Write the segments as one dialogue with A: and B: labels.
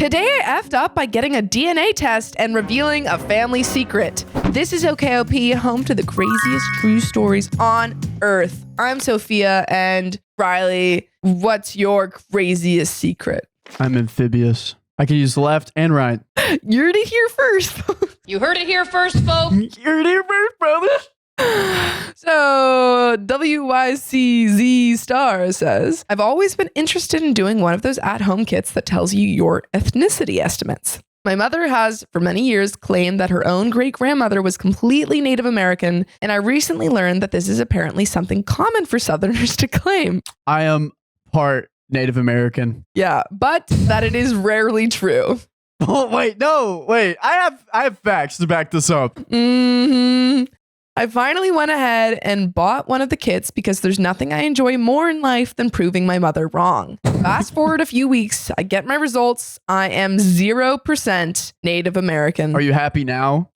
A: Today I effed up by getting a DNA test and revealing a family secret. This is OKOP, home to the craziest true stories on Earth. I'm Sophia, and Riley, what's your craziest secret?
B: I'm amphibious. I can use left and right.
A: You heard it here first.
C: You heard it here first, folks.
B: You heard it here first, brother.
A: So WYCZ Star says, I've always been interested in doing one of those at-home kits that tells you your ethnicity estimates. My mother has, for many years, claimed that her own great-grandmother was completely Native American, and I recently learned that this is apparently something common for Southerners to claim.
B: I am part Native American.
A: Yeah, but that it is rarely true.
B: Oh, wait, no, wait. I have facts to back this up.
A: I finally went ahead and bought one of the kits because there's nothing I enjoy more in life than proving my mother wrong. Fast forward a few weeks, I get my results. I am 0% Native American.
B: Are you happy now?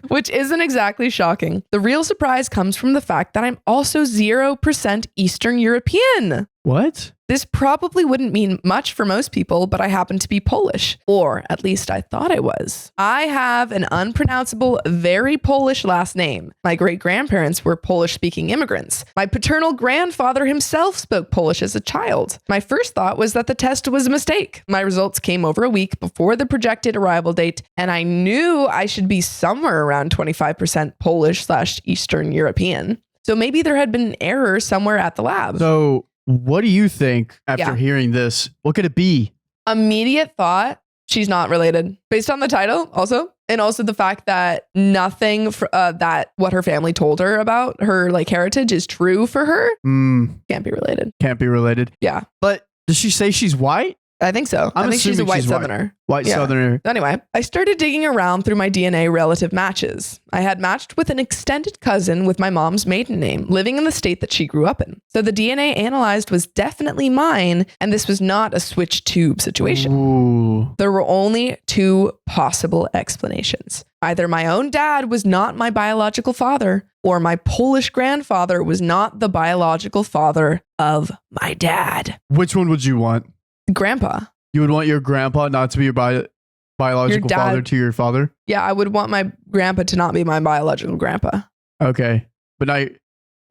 A: Which isn't exactly shocking. The real surprise comes from the fact that I'm also 0% Eastern European.
B: What?
A: This probably wouldn't mean much for most people, but I happen to be Polish, or at least I thought I was. I have an unpronounceable, very Polish last name. My great-grandparents were Polish-speaking immigrants. My paternal grandfather himself spoke Polish as a child. My first thought was that the test was a mistake. My results came over a week before the projected arrival date, and I knew I should be somewhere around 25% Polish/Eastern European. So maybe there had been an error somewhere at the lab.
B: So what do you think after hearing this? What could it be?
A: Immediate thought, she's not related. Based on the title also. And also the fact that nothing that what her family told her about her like heritage is true for her. Can't be related.
B: Can't be related.
A: Yeah.
B: But does she say she's white?
A: I think so. I think she's a white Southerner.
B: White Southerner.
A: Anyway, I started digging around through my DNA relative matches. I had matched with an extended cousin with my mom's maiden name, living in the state that she grew up in. So the DNA analyzed was definitely mine, and this was not a switch tube situation.
B: Ooh.
A: There were only two possible explanations. Either my own dad was not my biological father, or my Polish grandfather was not the biological father of my dad.
B: Which one would you want?
A: Grandpa.
B: You would want your grandpa not to be your biological father to your father?
A: Yeah, I would want my grandpa to not be my biological grandpa.
B: Okay. But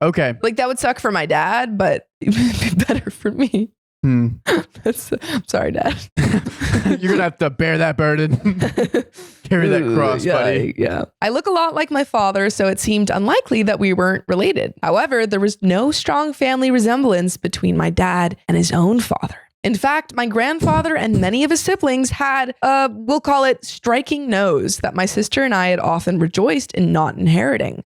B: okay.
A: Like that would suck for my dad, but it would be better for me. I'm sorry, Dad.
B: You're going to have to bear that burden. Carry that cross, buddy.
A: Yeah. I look a lot like my father, so it seemed unlikely that we weren't related. However, there was no strong family resemblance between my dad and his own father. In fact, my grandfather and many of his siblings had, we'll call it striking nose that my sister and I had often rejoiced in not inheriting.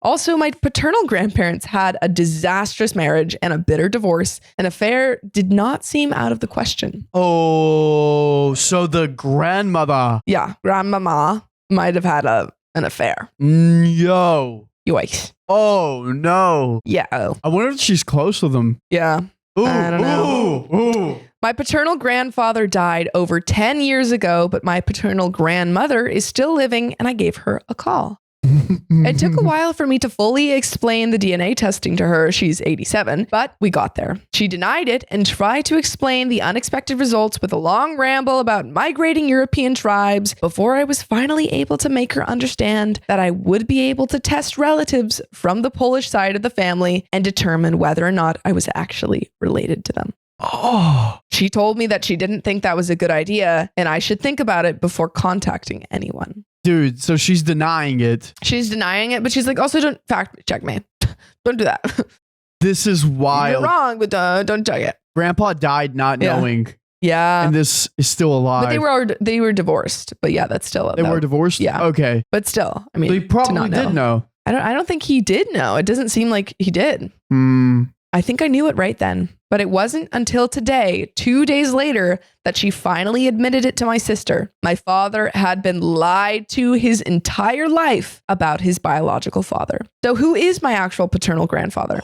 A: Also, my paternal grandparents had a disastrous marriage and a bitter divorce. An affair did not seem out of the question.
B: Oh, so the grandmother.
A: Yeah, grandmama might have had an affair.
B: Yo.
A: Yikes.
B: Oh, no.
A: Yeah.
B: I wonder if she's close with them.
A: Yeah.
B: Ooh,
A: I don't know.
B: Ooh.
A: My paternal grandfather died over 10 years ago, but my paternal grandmother is still living and I gave her a call. It took a while for me to fully explain the DNA testing to her. She's 87, but we got there. She denied it and tried to explain the unexpected results with a long ramble about migrating European tribes before I was finally able to make her understand that I would be able to test relatives from the Polish side of the family and determine whether or not I was actually related to them.
B: Oh.
A: She told me that she didn't think that was a good idea and I should think about it before contacting anyone.
B: Dude, so she's denying it.
A: She's denying it, but she's like, also don't fact check me. Don't do that.
B: This is wild.
A: You're wrong, but don't check it.
B: Grandpa died not knowing.
A: Yeah.
B: And this is still alive.
A: But they were divorced. But yeah, that's still
B: They were divorced?
A: Yeah.
B: Okay.
A: But still, I mean,
B: They probably did know.
A: I don't think he did know. It doesn't seem like he did. I think I knew it right then. But it wasn't until today, 2 days later, that she finally admitted it to my sister. My father had been lied to his entire life about his biological father. So who is my actual paternal grandfather?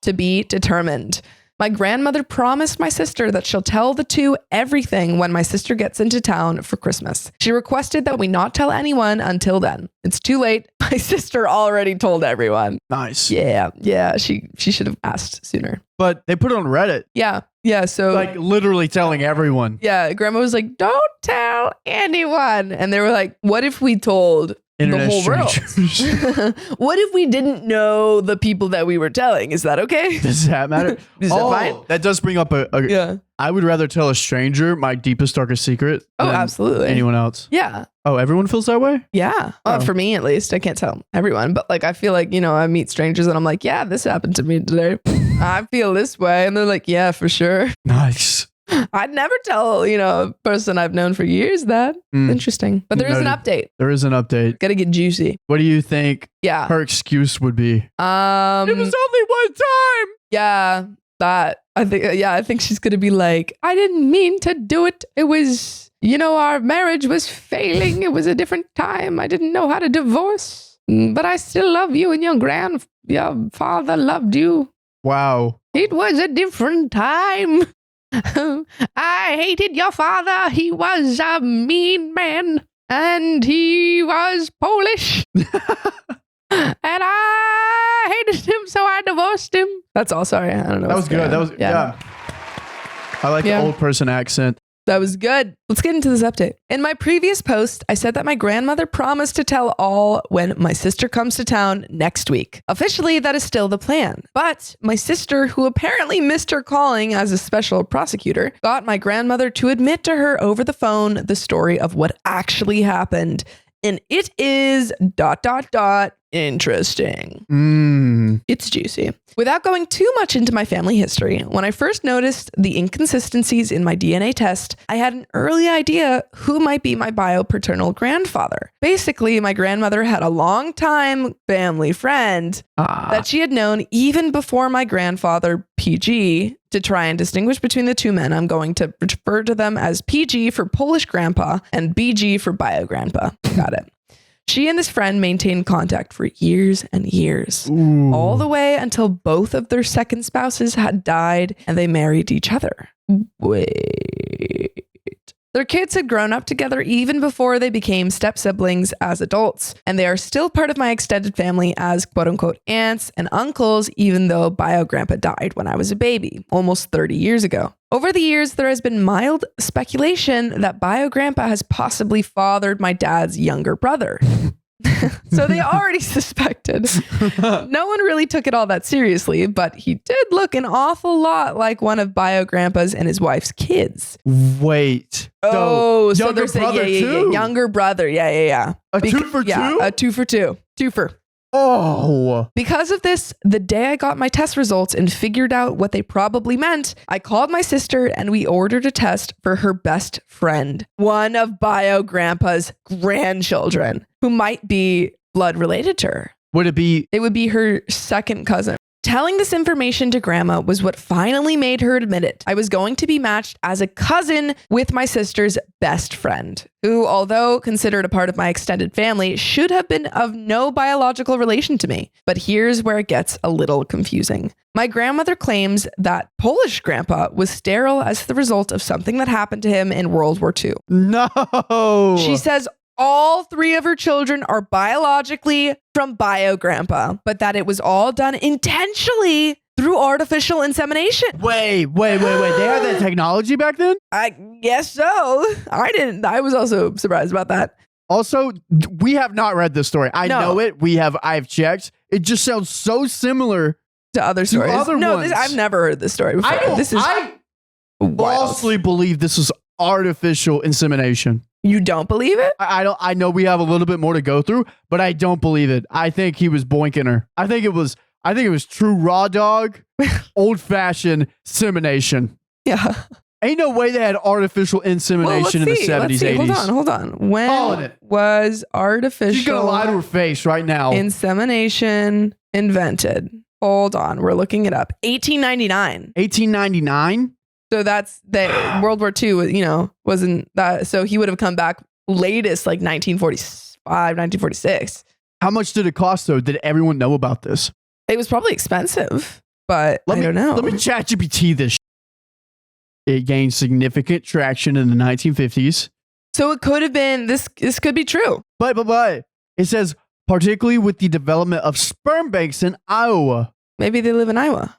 A: To be determined. My grandmother promised my sister that she'll tell the two everything when my sister gets into town for Christmas. She requested that we not tell anyone until then. It's too late. My sister already told everyone.
B: Nice.
A: Yeah. She should have asked sooner.
B: But they put it on Reddit.
A: Yeah. So
B: Like literally telling everyone.
A: yeah, grandma was like, don't tell anyone. And they were like, what if we told
B: Internet
A: the whole
B: strangers.
A: world? What if we didn't know the people that we were telling? Is that okay?
B: Does that matter?
A: Is that fine?
B: That does bring up a
A: Yeah.
B: I would rather tell a stranger my deepest, darkest secret
A: Oh,
B: than
A: absolutely.
B: anyone else.
A: Yeah.
B: Oh, everyone feels that way?
A: Yeah.
B: Oh.
A: For me, at least. I can't tell everyone, but like, I feel like, I meet strangers and I'm like, yeah, this happened to me today. I feel this way. And they're like, yeah, for sure.
B: Nice.
A: I'd never tell, a person I've known for years that. Interesting. But there is an
B: Noted.
A: update.
B: There is an update.
A: Gotta get juicy.
B: What do you think
A: Yeah.
B: her excuse would be? It was only one time.
A: Yeah. That. I think she's gonna be like, I didn't mean to do it. It was, our marriage was failing. It was a different time. I didn't know how to divorce. But I still love you, and your father loved you.
B: Wow.
A: It was a different time. I hated your father. He was a mean man, and he was Polish. And I hated him, so I divorced him. That's all. Sorry, I don't know.
B: That was good. That was yeah. I like the old person accent.
A: That was good. Let's get into this update. In my previous post, I said that my grandmother promised to tell all when my sister comes to town next week. Officially, that is still the plan. But my sister, who apparently missed her calling as a special prosecutor, got my grandmother to admit to her over the phone the story of what actually happened. And it is ... interesting. It's juicy. Without going too much into my family history, when I first noticed the inconsistencies in my DNA test, I had an early idea who might be my biopaternal grandfather. Basically, my grandmother had a long-time family friend that she had known even before my grandfather, PG. To try and distinguish between the two men, I'm going to refer to them as PG for Polish grandpa and BG for bio grandpa. Got it. She and this friend maintained contact for years and years, all the way until both of their second spouses had died and they married each other. Wait. Their kids had grown up together even before they became step siblings as adults, and they are still part of my extended family as quote unquote aunts and uncles, even though bio grandpa died when I was a baby, almost 30 years ago. Over the years, there has been mild speculation that bio grandpa has possibly fathered my dad's younger brother. So they already suspected. No one really took it all that seriously, but he did look an awful lot like one of bio grandpa's and his wife's kids.
B: Wait.
A: So
B: younger
A: they're saying,
B: brother
A: yeah,
B: too?
A: younger brother. Yeah.
B: A 2 for 2?
A: Yeah, a 2 for 2. Twofer.
B: Oh.
A: Because of this, the day I got my test results and figured out what they probably meant, I called my sister and we ordered a test for her best friend, one of bio grandpa's grandchildren, who might be blood related to her.
B: Would it be?
A: It would be her second cousin. Telling this information to grandma was what finally made her admit it. I was going to be matched as a cousin with my sister's best friend, who, although considered a part of my extended family, should have been of no biological relation to me. But here's where it gets a little confusing. My grandmother claims that Polish grandpa was sterile as the result of something that happened to him in World War II.
B: No.
A: She says all 3 of her children are biologically from bio grandpa, but that it was all done intentionally through artificial insemination.
B: Wait. They had that technology back then?
A: I guess so. I didn't. I was also surprised about that.
B: Also, we have not read this story. I know it. I've checked. It just sounds so similar
A: to other stories. I've never heard this story before.
B: I falsely believe this is artificial insemination.
A: You don't believe it?
B: I know we have a little bit more to go through, but I don't believe it. I think he was boinking her. I think it was true raw dog, old fashioned insemination.
A: Yeah.
B: Ain't no way they had artificial insemination in the 70s, 80s.
A: Hold on. When was artificial
B: She's gonna lie to her face right now.
A: Insemination invented? Hold on. We're looking it up. 1899.
B: 1899?
A: So that's World War II, wasn't that. So he would have come back latest like 1945, 1946.
B: How much did it cost though? Did everyone know about this?
A: It was probably expensive. but I don't know.
B: Let me ChatGPT this. It gained significant traction in the 1950s.
A: So it could have been, this could be true.
B: But it says, particularly with the development of sperm banks in Iowa.
A: Maybe they live in Iowa.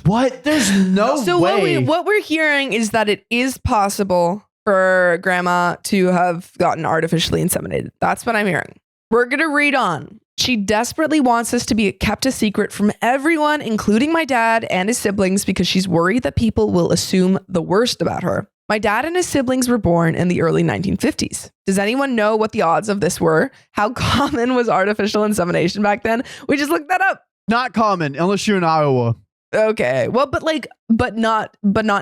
B: What? There's no way.
A: So what we're hearing is that it is possible for grandma to have gotten artificially inseminated. That's what I'm hearing. We're going to read on. She desperately wants this to be kept a secret from everyone, including my dad and his siblings, because she's worried that people will assume the worst about her. My dad and his siblings were born in the early 1950s. Does anyone know what the odds of this were? How common was artificial insemination back then? We just looked that up.
B: Not common, unless you're in Iowa.
A: Okay. Well, but not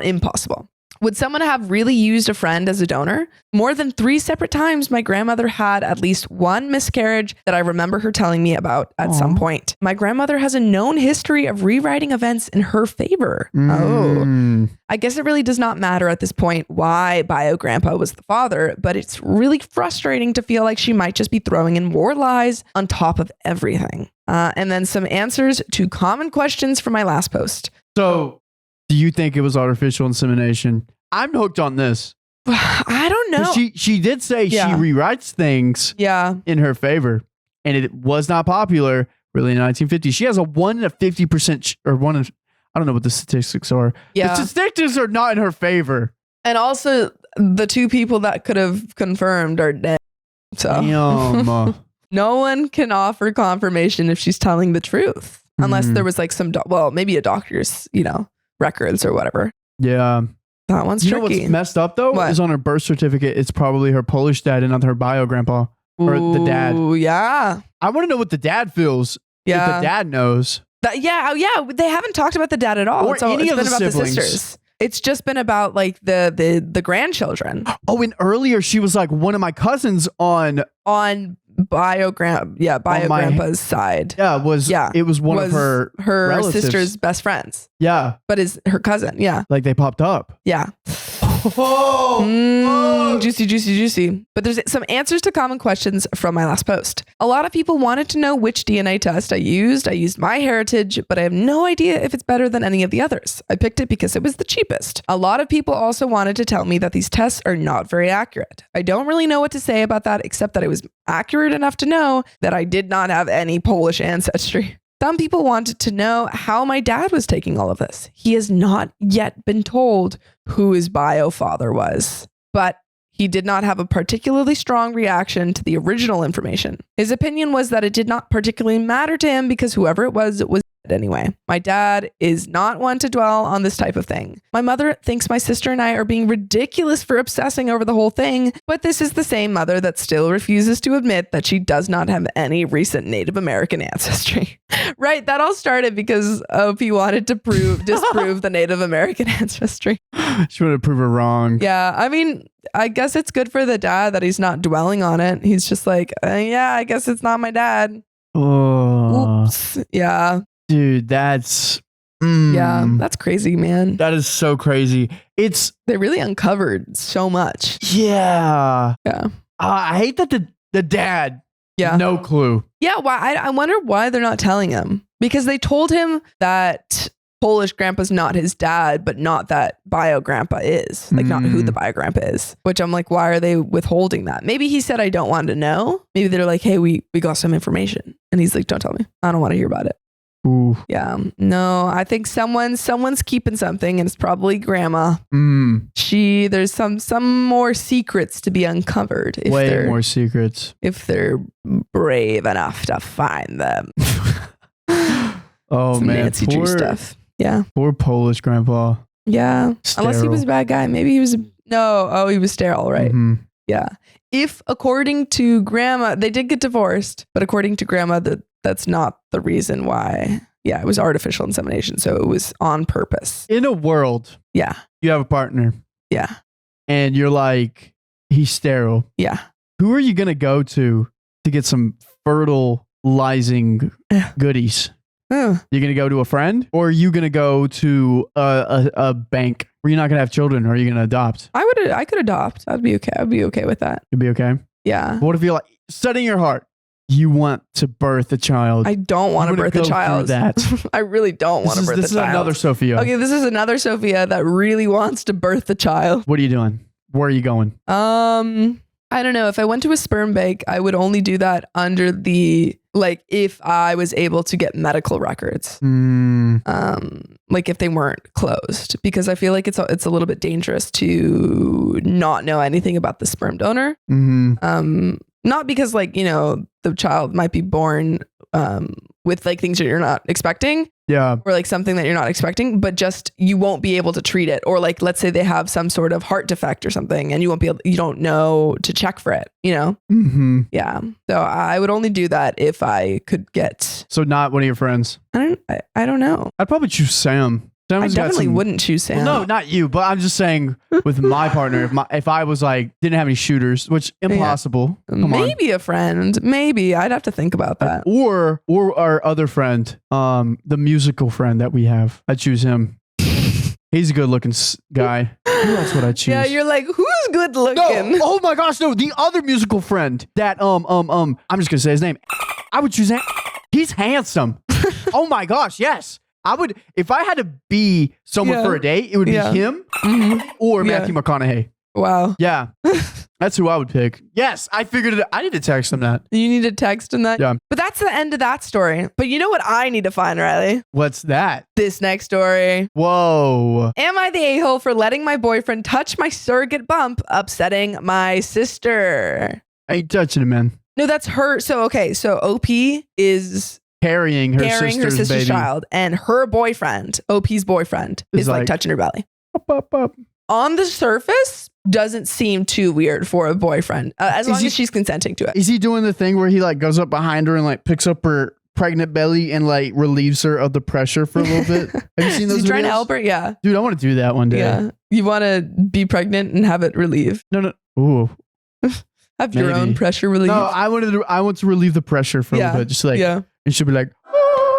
A: impossible. Would someone have really used a friend as a donor? More than 3 separate times, my grandmother had at least one miscarriage that I remember her telling me about at some point. My grandmother has a known history of rewriting events in her favor. Oh, I guess it really does not matter at this point why bio grandpa was the father, but it's really frustrating to feel like she might just be throwing in more lies on top of everything. And then some answers to common questions from my last post.
B: So, do you think it was artificial insemination? I'm hooked on this.
A: I don't know.
B: She did say she rewrites things in her favor, and it was not popular really in the 1950s. She has a 1 in 50% or I don't know what the statistics are.
A: Yeah.
B: The statistics are not in her favor.
A: And also the 2 people that could have confirmed are dead. So
B: Damn.
A: No one can offer confirmation if she's telling the truth, unless there was like maybe a doctor's, records or whatever.
B: Yeah.
A: That one's
B: tricky.
A: tricky.
B: You know what's messed up though?
A: What?
B: Is on her birth certificate, it's probably her Polish dad and not her bio grandpa or the dad.
A: Ooh, yeah.
B: I want to know what the dad feels.
A: Yeah.
B: If the dad knows.
A: They haven't talked about the dad at all.
B: Or any of
A: been
B: the
A: about
B: siblings.
A: the sisters. It's just been about like the grandchildren.
B: Oh, and earlier she was like one of my cousins on
A: grandpa's side.
B: Yeah, it was one of her relatives.
A: sister's best friends.
B: Yeah.
A: But is her cousin. Yeah.
B: Like they popped up.
A: Yeah. Juicy. But there's some answers to common questions from my last post. A lot of people wanted to know which DNA test I used. I used MyHeritage, but I have no idea if it's better than any of the others. I picked it because it was the cheapest. A lot of people also wanted to tell me that these tests are not very accurate. I don't really know what to say about that, except that it was accurate enough to know that I did not have any Polish ancestry. Some people wanted to know how my dad was taking all of this. He has not yet been told who his bio father was, but he did not have a particularly strong reaction to the original information. His opinion was that it did not particularly matter to him because whoever it was dead anyway. My dad is not one to dwell on this type of thing. My mother thinks my sister and I are being ridiculous for obsessing over the whole thing, but this is the same mother that still refuses to admit that she does not have any recent Native American ancestry. Right, that all started because OP wanted to disprove the Native American ancestry.
B: She wanted to prove her wrong.
A: Yeah, I mean, I guess it's good for the dad that he's not dwelling on it. He's just like, I guess it's not my dad.
B: Oh.
A: Oops. Yeah.
B: Dude, that's...
A: Yeah, that's crazy, man.
B: That is so crazy.
A: They really uncovered so much.
B: Yeah.
A: Yeah.
B: I hate that the dad...
A: Yeah.
B: No clue.
A: Yeah, why? I wonder why they're not telling him. Because they told him that Polish grandpa's not his dad, but not that bio grandpa is. Like, not who the bio grandpa is. Which I'm like, why are they withholding that? Maybe he said, I don't want to know. Maybe they're like, hey, we got some information. And he's like, don't tell me. I don't want to hear about it.
B: Ooh.
A: Yeah. No, I think someone's keeping something, and it's probably grandma. There's some more secrets to be uncovered.
B: Way more secrets.
A: If they're brave enough to find them.
B: Oh,
A: some
B: man.
A: Nancy Drew stuff. Yeah.
B: Poor Polish grandpa.
A: Yeah.
B: Sterile.
A: Unless he was a bad guy. Maybe he was... he was sterile, right?
B: Mm-hmm.
A: Yeah. If, according to grandma, they did get divorced, but according to grandma, that's not the reason why. Yeah, it was artificial insemination, so it was on purpose.
B: In a world,
A: yeah,
B: you have a partner.
A: Yeah.
B: And you're like, he's sterile.
A: Yeah.
B: Who are you going to go to get some fertilizing goodies? You're going to go to a friend, or are you going to go to a bank where you're not going to have children, or are you going to adopt?
A: I could adopt. I'd be okay with that.
B: You'd be okay?
A: Yeah.
B: What if you're like, set in your heart, you want to birth a child.
A: I don't want to birth a child.
B: That.
A: I really don't want to birth a child.
B: This is another Sophia.
A: Okay, this is another Sophia that really wants to birth a child.
B: What are you doing? Where are you going?
A: I don't know. If I went to a sperm bank, I would only do that under the, like, if I was able to get medical records. Like if they weren't closed, because I feel like it's a little bit dangerous to not know anything about the sperm donor. Not because, like, you know, the child might be born with like things that you're not expecting. Yeah. Or like something that you're not expecting, but just you won't be able to treat it. Or like, let's say they have some sort of heart defect or something and you won't be able, you don't know to check for it, you know? Yeah. So I would only do that if I could get.
B: So not one of your friends?
A: I don't know.
B: I'd probably choose Sam.
A: I definitely wouldn't choose Sam.
B: Well, no, not you, but I'm just saying with my partner, if I was like, didn't have any shooters, which impossible.
A: Yeah. Maybe a friend. Maybe. I'd have to think about that.
B: Or our other friend, the musical friend that we have. I'd choose him. He's a good looking guy. Who else would I choose?
A: Yeah, you're like, who's good looking?
B: No. Oh my gosh, no. The other musical friend that, I'm just going to say his name. I would choose him. He's handsome. Oh my gosh, yes. I would, if I had to be someone for a date, it would be him or Matthew McConaughey.
A: Wow.
B: Yeah. That's who I would pick. Yes, I figured it. I need to text him that.
A: You need to text him that?
B: Yeah.
A: But that's the end of that story. But you know what I need to find, Riley?
B: What's that?
A: This next story.
B: Whoa.
A: Am I the a-hole for letting my boyfriend touch my surrogate bump, upsetting my sister?
B: I ain't touching him, man.
A: No, that's her. So, okay. So OP is
B: carrying her sister's baby.
A: Child, and her boyfriend, OP's boyfriend, is like touching her belly.
B: Up.
A: On the surface, doesn't seem too weird for a boyfriend, as long as she's consenting to it.
B: Is he doing the thing where he like goes up behind her and like picks up her pregnant belly and like relieves her of the pressure for a little bit? Have you seen those videos?
A: Trying to help her? Yeah.
B: Dude, I want to do that one day. Yeah.
A: You want to be pregnant and have it relieve?
B: No. Ooh.
A: Have your own pressure relief?
B: No, I want to relieve the pressure for a little bit. Just like, and she'll be like,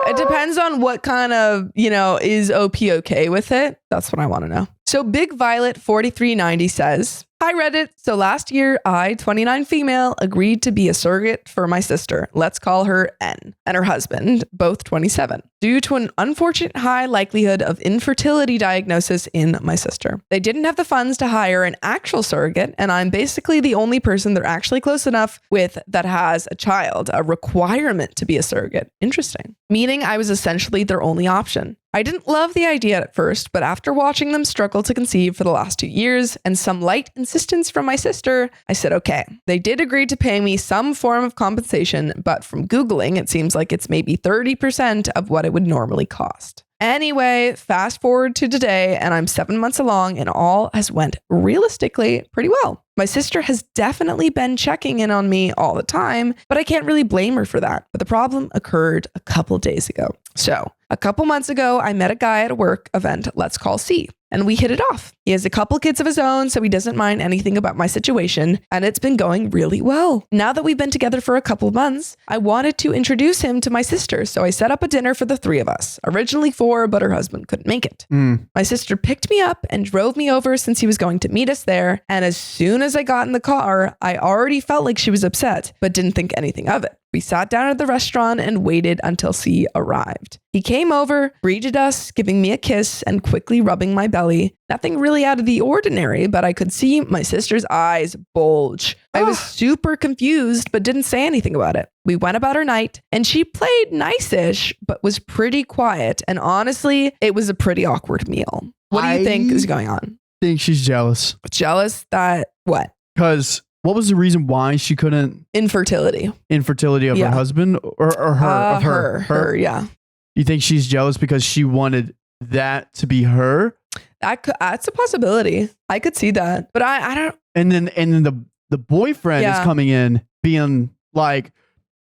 A: it depends on what kind of, is OP okay with it? That's what I want to know. So Big Violet 4390 says, hi Reddit. So last year, I, 29 female, agreed to be a surrogate for my sister. Let's call her N, and her husband, both 27, due to an unfortunate high likelihood of infertility diagnosis in my sister. They didn't have the funds to hire an actual surrogate, and I'm basically the only person they're actually close enough with that has a child, a requirement to be a surrogate. Interesting. Meaning I was essentially their only option. I didn't love the idea at first, but after watching them struggle to conceive for the last 2 years and some light insistence from my sister, I said, okay. They did agree to pay me some form of compensation, but from Googling, it seems like it's maybe 30% of what it would normally cost. Anyway, fast forward to today, and I'm 7 months along, and all has went realistically pretty well. My sister has definitely been checking in on me all the time, but I can't really blame her for that. But the problem occurred a couple days ago. So a couple months ago, I met a guy at a work event, let's call C, and we hit it off. He has a couple kids of his own, so he doesn't mind anything about my situation, and it's been going really well. Now that we've been together for a couple months, I wanted to introduce him to my sister, so I set up a dinner for the three of us. Originally 4, but her husband couldn't make it. My sister picked me up and drove me over since he was going to meet us there, and as soon as I got in the car, I already felt like she was upset, but didn't think anything of it. We sat down at the restaurant and waited until C arrived. He came over, greeted us, giving me a kiss and quickly rubbing my belly. Nothing really out of the ordinary, but I could see my sister's eyes bulge. I was super confused, but didn't say anything about it. We went about our night, and she played nice-ish, but was pretty quiet. And honestly, it was a pretty awkward meal. What do you think is going on?
B: I think she's jealous.
A: Jealous that what?
B: Because what was the reason why she couldn't?
A: Infertility
B: of her husband or her?
A: Her, yeah.
B: You think she's jealous because she wanted that to be her?
A: That's a possibility. I could see that, but I don't.
B: And then the boyfriend is coming in being like,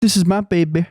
B: "This is my baby."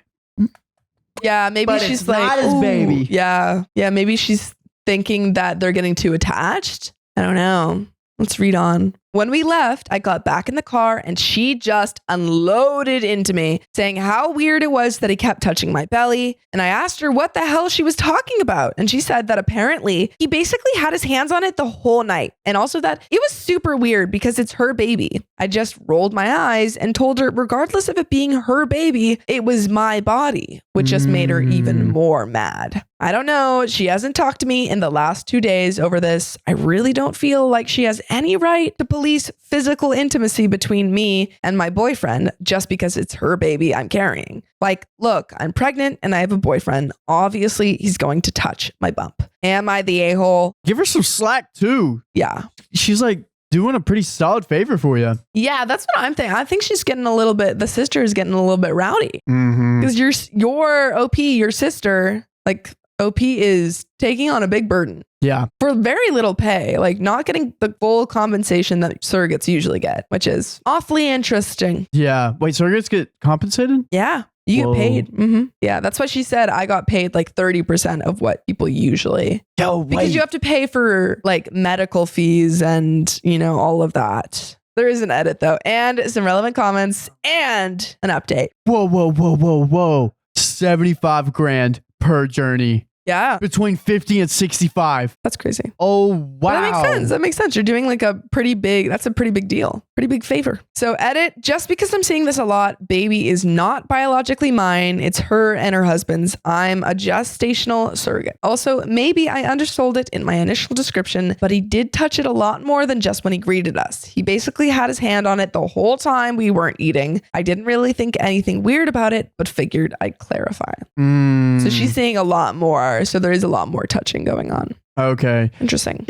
A: Yeah, maybe
B: but
A: she's
B: it's
A: like,
B: not his baby.
A: Yeah. Maybe she's thinking that they're getting too attached. I don't know. Let's read on. When we left, I got back in the car and she just unloaded into me, saying how weird it was that he kept touching my belly. And I asked her what the hell she was talking about. And she said that apparently he basically had his hands on it the whole night. And also that it was super weird because it's her baby. I just rolled my eyes and told her, regardless of it being her baby, it was my body, which just made her even more mad. I don't know. She hasn't talked to me in the last 2 days over this. I really don't feel like she has any right to police physical intimacy between me and my boyfriend just because it's her baby I'm carrying. Like, look, I'm pregnant and I have a boyfriend. Obviously, he's going to touch my bump. Am I the a-hole?
B: Give her some slack too.
A: Yeah.
B: She's like doing a pretty solid favor for you.
A: Yeah, that's what I'm thinking. I think she's getting a little bit, the sister is getting a little bit rowdy. Because your OP, your sister, like OP is taking on a big burden.
B: Yeah.
A: For very little pay, like not getting the full compensation that surrogates usually get, which is awfully interesting.
B: Yeah. Wait, surrogates get compensated?
A: Yeah. You get paid. Yeah. That's why she said I got paid like 30% of what people usually. Because you have to pay for like medical fees and, you know, all of that. There is an edit though, and some relevant comments and an update.
B: Whoa. 75 grand per journey.
A: Yeah.
B: Between 50 and 65.
A: That's crazy.
B: Oh, wow.
A: But that makes sense. That makes sense. You're doing like a pretty big, that's a pretty big deal. Pretty big favor. So edit, just because I'm seeing this a lot, baby is not biologically mine. It's her and her husband's. I'm a gestational surrogate. Also, maybe I undersold it in my initial description, but he did touch it a lot more than just when he greeted us. He basically had his hand on it the whole time we weren't eating. I didn't really think anything weird about it, but figured I'd clarify. So she's seeing a lot more. So there is a lot more touching going on.
B: Okay.
A: Interesting.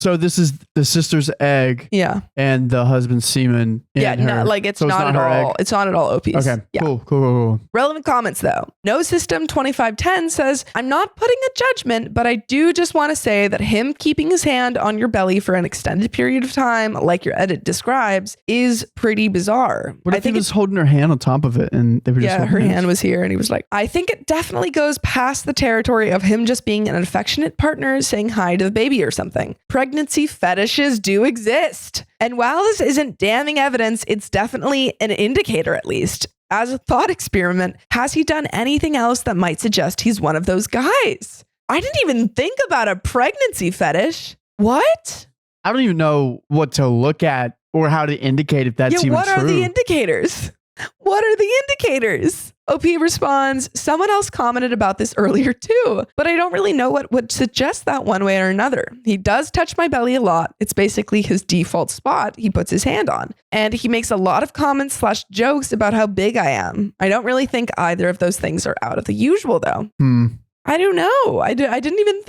B: So this is the sister's egg.
A: Yeah.
B: And the husband's semen.
A: Yeah. No, like it's not at all. Egg? It's not at all OPs.
B: Okay.
A: Yeah.
B: Cool.
A: Relevant comments though. No System 2510 says, I'm not putting a judgment, but I do just want to say that him keeping his hand on your belly for an extended period of time, like your edit describes, is pretty bizarre.
B: What if he was holding her hand on top of it and they were just
A: her hand was here and he was like, I think it definitely goes past the territory of him just being an affectionate partner saying hi to the baby or something. Pregnancy fetishes do exist. And while this isn't damning evidence, it's definitely an indicator at least. As a thought experiment, has he done anything else that might suggest he's one of those guys? I didn't even think about a pregnancy fetish. What?
B: I don't even know what to look at or how to indicate if that's even true.
A: What are the indicators? What are the indicators? OP responds, someone else commented about this earlier too, but I don't really know what would suggest that one way or another. He does touch my belly a lot. It's basically his default spot he puts his hand on. And he makes a lot of comments / jokes about how big I am. I don't really think either of those things are out of the usual though. I don't know. I didn't even,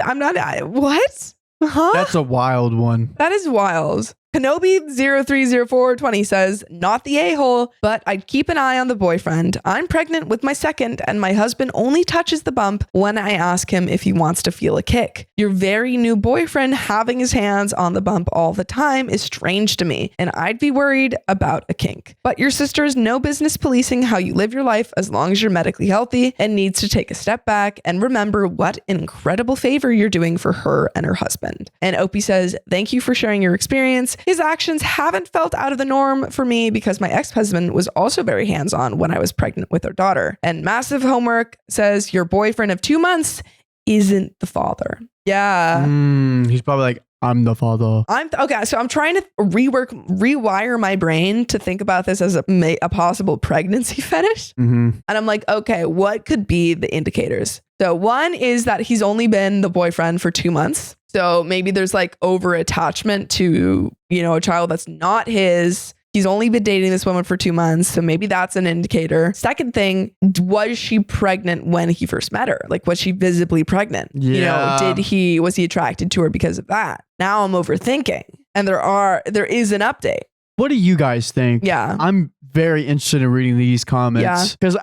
A: what? Huh?
B: That's a wild one.
A: That is wild. Kenobi030420 says, not the a-hole, but I'd keep an eye on the boyfriend. I'm pregnant with my second, and my husband only touches the bump when I ask him if he wants to feel a kick. Your very new boyfriend having his hands on the bump all the time is strange to me, and I'd be worried about a kink. But your sister has no business policing how you live your life as long as you're medically healthy and needs to take a step back and remember what an incredible favor you're doing for her and her husband. And Opie says, thank you for sharing your experience. His actions haven't felt out of the norm for me because my ex-husband was also very hands-on when I was pregnant with our daughter. And Massive Homework says your boyfriend of 2 months isn't the father. Yeah.
B: He's probably like, I'm the father.
A: Okay, so I'm trying to rewire my brain to think about this as a possible pregnancy fetish. And I'm like, okay, what could be the indicators? So one is that he's only been the boyfriend for 2 months. So maybe there's like over attachment to, a child that's not his. He's only been dating this woman for 2 months. So maybe that's an indicator. Second thing, was she pregnant when he first met her? Like, was she visibly pregnant?
B: Yeah.
A: Was he attracted to her because of that? Now I'm overthinking. And there is an update.
B: What do you guys think?
A: Yeah.
B: I'm very interested in reading these comments. Because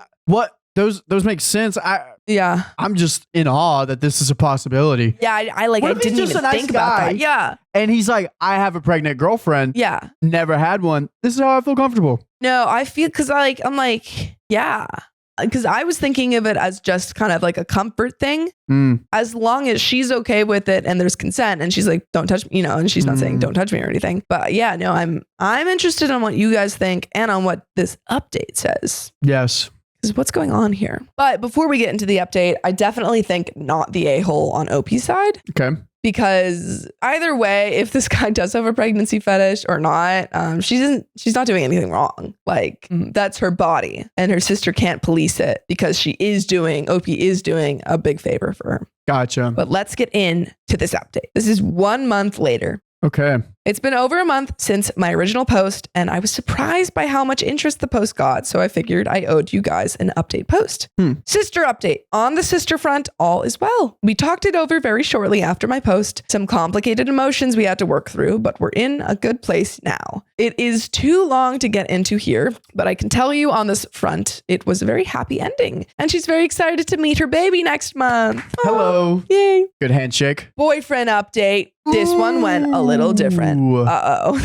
B: those make sense. I'm just in awe that this is a possibility.
A: Yeah, I didn't even think about that. Yeah.
B: And he's like, I have a pregnant girlfriend.
A: Yeah.
B: Never had one. This is how I feel comfortable.
A: No, I feel because I'm like, yeah. because I was thinking of it as just kind of like a comfort thing. As long as she's okay with it and there's consent and she's like, don't touch me, and she's not saying don't touch me or anything. But yeah, no, I'm interested in what you guys think and on what this update says.
B: Yes.
A: Is what's going on here. But before we get into the update, I definitely think not the a-hole on OP's side.
B: Okay.
A: Because either way, if this guy does have a pregnancy fetish or not, she's not doing anything wrong. Like, that's her body and her sister can't police it because OP is doing a big favor for her.
B: Gotcha.
A: But let's get into this update. This is 1 month later.
B: Okay.
A: It's been over a month since my original post, and I was surprised by how much interest the post got, so I figured I owed you guys an update post. Sister update. On the sister front, all is well. We talked it over very shortly after my post. Some complicated emotions we had to work through, but we're in a good place now. It is too long to get into here, but I can tell you on this front, it was a very happy ending, and she's very excited to meet her baby next month.
B: Hello.
A: Yay.
B: Good handshake.
A: Boyfriend update. This one went a little different.
B: Uh-oh.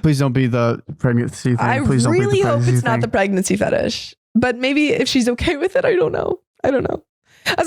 B: Please don't be the pregnancy thing. Please don't be the
A: really hope
B: pregnancy
A: it's not
B: thing.
A: the pregnancy fetish. But maybe if she's okay with it, I don't know. As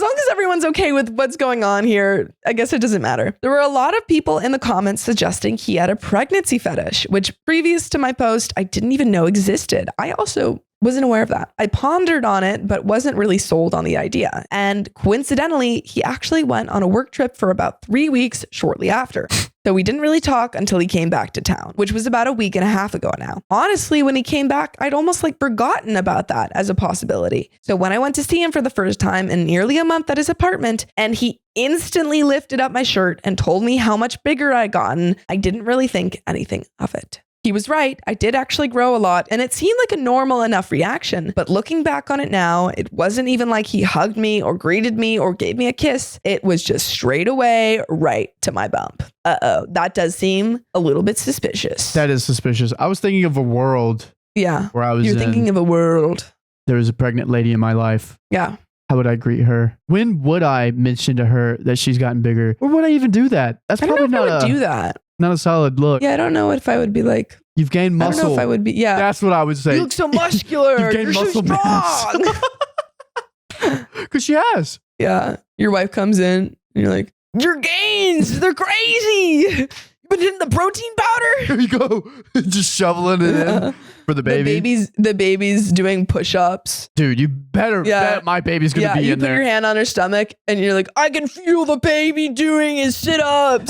A: long as everyone's okay with what's going on here, I guess it doesn't matter. There were a lot of people in the comments suggesting he had a pregnancy fetish, which previous to my post, I didn't even know existed. I also wasn't aware of that. I pondered on it, but wasn't really sold on the idea. And coincidentally, he actually went on a work trip for about 3 weeks shortly after. So we didn't really talk until he came back to town, which was about a week and a half ago now. Honestly, when he came back, I'd almost forgotten about that as a possibility. So when I went to see him for the first time in nearly a month at his apartment, and he instantly lifted up my shirt and told me how much bigger I'd gotten, I didn't really think anything of it. He was right. I did actually grow a lot, and it seemed like a normal enough reaction. But looking back on it now, it wasn't even like he hugged me or greeted me or gave me a kiss. It was just straight away right to my bump. That does seem a little bit suspicious.
B: That is suspicious. I was thinking of a world.
A: Yeah.
B: Where I was
A: You're thinking of a world.
B: There was a pregnant lady in my life.
A: Yeah.
B: How would I greet her? When would I mention to her that she's gotten bigger? Or would I even do that? That's probably
A: do that.
B: Not a solid look.
A: Yeah, I don't know if I would be like,
B: you've gained muscle.
A: I don't know if I would be. Yeah.
B: That's what I would say.
A: You look so muscular.
B: You've gained
A: You're
B: muscle
A: so strong.
B: Because she has.
A: Yeah. Your wife comes in and you're like, your gains, they're crazy. You've been hitting the protein powder.
B: Here you go. Just shoveling it in for the baby.
A: The baby's doing push-ups.
B: Dude, you better bet my baby's going to be in there.
A: You put your hand on her stomach and you're like, I can feel the baby doing his sit-ups.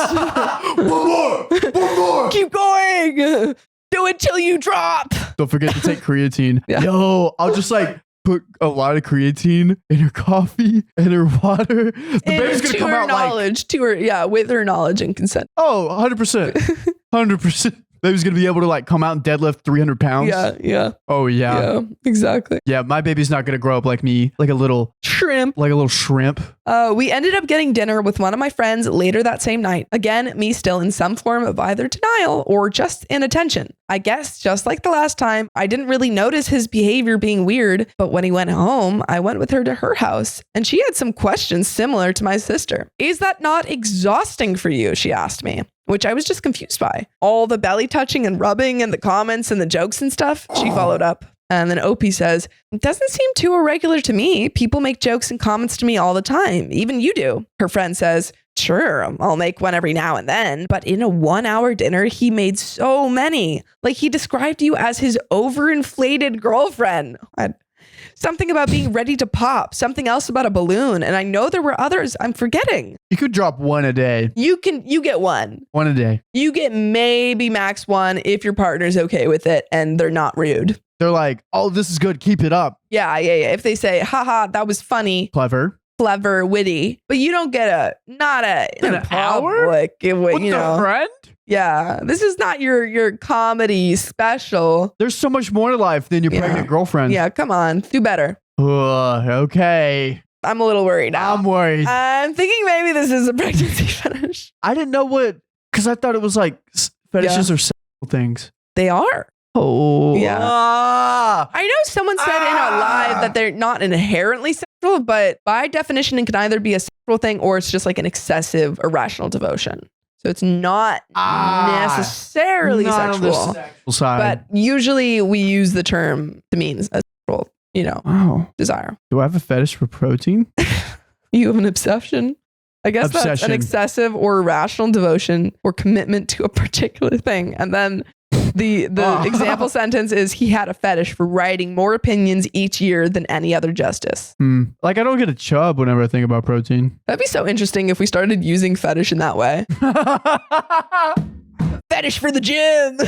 B: One more.
A: Keep going. Do it till you drop.
B: Don't forget to take creatine.
A: Yeah.
B: Yo, I'll just put a lot of creatine in her coffee and her water. The baby's going to come out with her knowledge and consent. Oh, 100%. 100%. Baby's going to be able to come out and deadlift 300 pounds.
A: Yeah.
B: Oh, yeah.
A: Yeah, exactly.
B: Yeah, my baby's not going to grow up like me, like a little
A: shrimp. We ended up getting dinner with one of my friends later that same night. Again, me still in some form of either denial or just inattention. I guess just like the last time, I didn't really notice his behavior being weird, but when he went home, I went with her to her house and she had some questions similar to my sister. Is that not exhausting for you? She asked me, which I was just confused by. All the belly touching and rubbing and the comments and the jokes and stuff. She followed up. And then OP says, it doesn't seem too irregular to me. People make jokes and comments to me all the time. Even you do. Her friend says, sure, I'll make one every now and then. But in a 1 hour dinner, he made so many. He described you as his overinflated girlfriend. Something about being ready to pop. Something else about a balloon. And I know there were others I'm forgetting.
B: You could drop one a day.
A: You get one.
B: One a day.
A: You get maybe max one if your partner's okay with it and they're not rude.
B: They're like, oh, this is good. Keep it up.
A: Yeah. If they say, haha, that was funny.
B: Clever,
A: witty. But you don't get in a
B: hour?
A: Public,
B: With a friend?
A: Yeah. This is not your comedy special.
B: There's so much more to life than your pregnant girlfriend.
A: Yeah, come on. Do better.
B: Okay.
A: I'm a little worried now.
B: I'm worried.
A: I'm thinking maybe this is a pregnancy fetish.
B: I didn't know because I thought it was fetishes are sexual things.
A: They are.
B: Oh.
A: Yeah. I know someone said in our live that they're not inherently sexual, but by definition, it can either be a sexual thing or it's just an excessive, irrational devotion. So it's not necessarily
B: not
A: sexual.
B: On the sexual side.
A: But usually we use the term to mean a sexual,
B: Wow.
A: desire.
B: Do I have a fetish for protein?
A: You have an obsession. I guess that's an
B: Obsession.
A: excessive or irrational devotion or commitment to a particular thing. And then the example sentence is he had a fetish for writing more opinions each year than any other justice.
B: Like I don't get a chub whenever I think about protein.
A: That'd be so interesting if we started using fetish in that way. Fetish for the gym.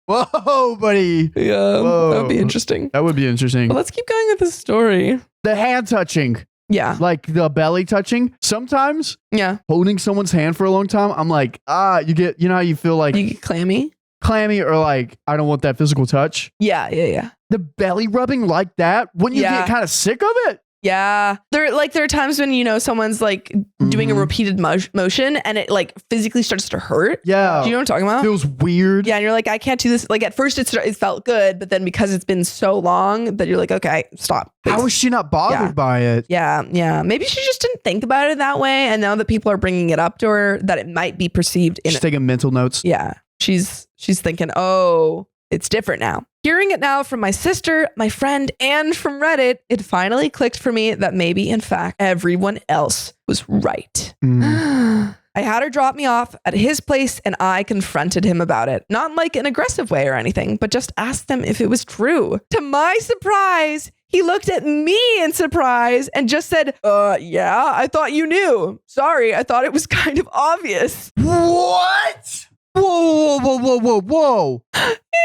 B: Whoa, buddy.
A: Yeah,
B: Whoa.
A: that would be interesting.
B: That would be interesting.
A: But let's keep going with this story.
B: The hand touching,
A: Yeah.
B: like the belly touching. Sometimes
A: Yeah.
B: holding someone's hand for a long time, I'm like, you know how you feel like
A: You get clammy?
B: clammy or like, I don't want that physical touch.
A: Yeah.
B: The belly rubbing like that, wouldn't you
A: Yeah.
B: get kind of sick of it?
A: Yeah. There are times when, someone's like doing a repeated motion and it like physically starts to hurt.
B: Yeah.
A: Do you know what I'm talking about?
B: Feels weird.
A: Yeah. And you're like, I can't do this. Like at first it felt good, but then because it's been so long that you're like, okay, stop.
B: How is she not bothered by it?
A: Yeah. Maybe she just didn't think about it that way. And now that people are bringing it up to her, that it might be perceived in
B: She's taking mental notes.
A: Yeah. She's thinking, oh, it's different now. Hearing it now from my sister, my friend, and from Reddit, it finally clicked for me that maybe, in fact, everyone else was right. I had her drop me off at his place and I confronted him about it. Not in like an aggressive way or anything, but just asked him if it was true. To my surprise, he looked at me in surprise and just said, yeah, I thought you knew. Sorry, I thought it was kind of obvious.
B: What? Whoa.